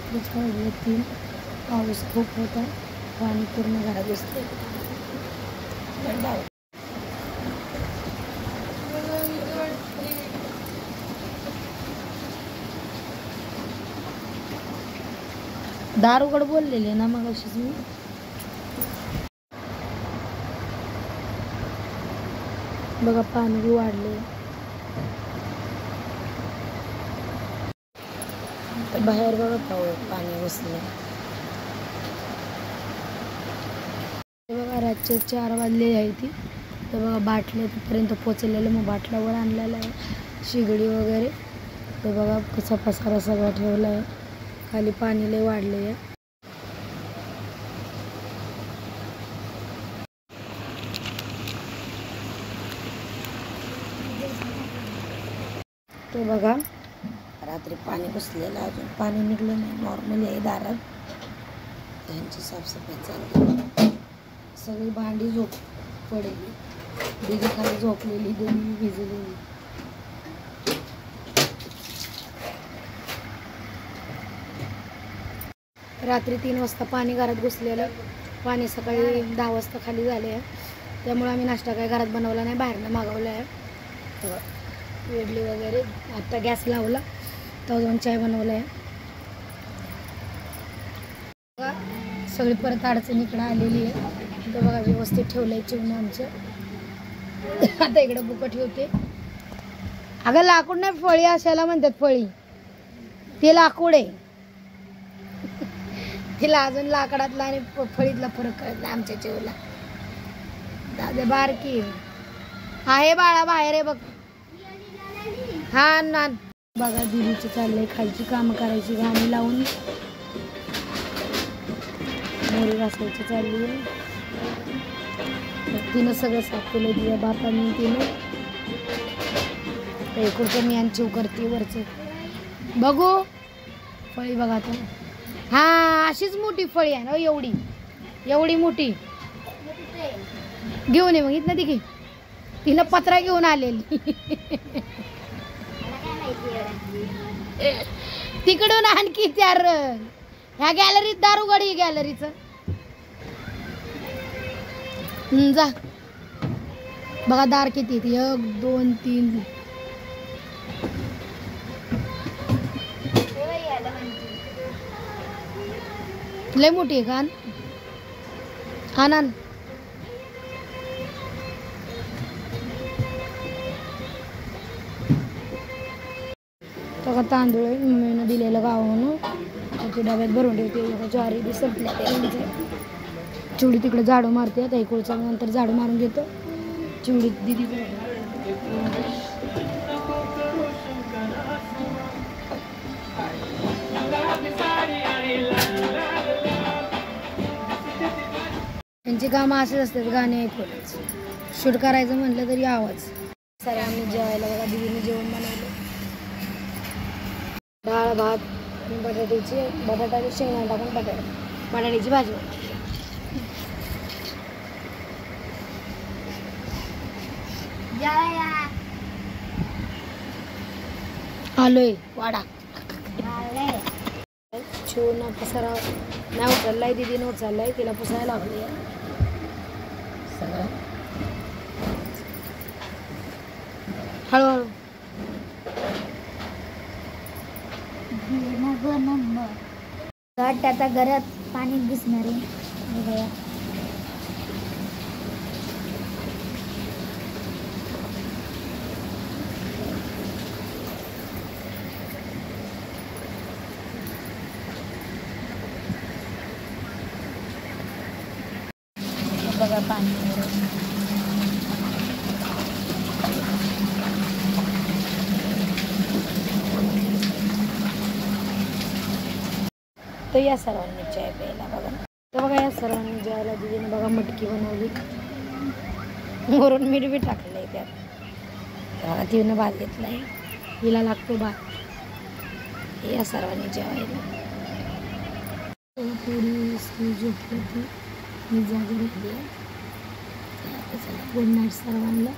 रात्रीच वाजले 3. पाऊस खूप होता, पाणी पूर्ण घरात घुसले. दार उघड बोललेले ना मग अशीच मी. बघा पाणी बी वाढले. बाहेर बघा पाणी घुसले. बघा रातचे 4 वाजले आहे ती. तर बघा बाटल्या तिथपर्यंत पोचलेलं, मग बाटल्यावर आणलेलं आहे शिगडी वगैरे. तर बघा कसा पसारा सगळा ठेवला आहे. खाली पाणी लय वाढले आहे. तो बघा रात्री पाणी घुसलेलं, अजून पाणी निघलं नाही. नॉर्मली आहे दारात. त्यांची साफसफाई चालली. सगळी भांडी पडली. दीदी खाली झोपलेली, दीदी भिजलेली. रात्री 3 वाजता पाणी घरात घुसलेलं. पाणी सकाळी 10 वाजता खाली झाले आहे. त्यामुळे आम्ही नाश्ता काय घरात बनवला नाही, बाहेरनं मागवला आहे. इडली वगैरे. आता गॅस लावला, तर जाऊन चाय बनवला आहे. सगळी परत अडचण इकडं आलेली आहे. तर बघा व्यवस्थित ठेवलं आहे चिवणं आमचं. आता इकडं बुकं ठेवते. अगं लाकूड नाही, फळी असायला म्हणतात. फळी ते लाकूड आहे. तिला अजून लाकडातला आणि फळीतला फरक कळत नाही आमच्या चिवला. दादा बारकी आहे बाळा, बाहेर आहे बघ. हा ना बघा दिदीचं चाललंय खालची कामं करायची, गाणी लावून मोरी घासायची चालली आहे. तिनं सगळं साफ केलं तिच्या बापाने. तिनं इकडचं मी आणि चिव करते वरचं. बघू फळी बघा आता. हा अशीच मोठी फळी आहे ना, एवढी एवढी मोठी घेऊन ये. मग इथनं ती घे. तिनं पत्रा घेऊन आलेली. तिकडून आणखी 4. ह्या गॅलरीत दार उघड. ही गॅलरीच जा. बघा दार किती. 1 2 3. लय मोठी आहे का? आण. तांदूळ मम्मीनं दिलेलं गावानं, त्याच्या डब्यात भरून ठेवते. ज्वारी बी संपल्या. चिवडी तिकडे झाडू मारते. आता इकडचा नंतर झाडू मारून घेतो. चिवडी दिदी त्यांची कामं असेच असतात. गाणे ऐकूनच शूट करायचं म्हटलं तरी आवाज. सर्वांनी जेवायला बघा दिदीने जेवण बनवलं. डाळ भात, बटाट्याची शेंगा टाकून बटाट्याची भाजी. आलोय वाडा. चिवना पसारा नाही उचललाय, दिदीने उचललाय. तिला पुसायला लागली सगळं हळूहळू. आता घरात पाणी घुसणार आहे. बघा पाणी तर या सर्वांनी चाय प्यायला बघा. तर बघा या सर्वांनी जेवायला दिदीने बघा मटकी बनवली. वरून मीठ बी टाकलं आहे त्यात. बघा तिनं भात घेतला आहे. हिला लागतो भात. या सर्वांनी जेवायला. थोडी स्त्री झोपली होती, मी जागी राहिली आहे. गुड नाईट सर्वांना.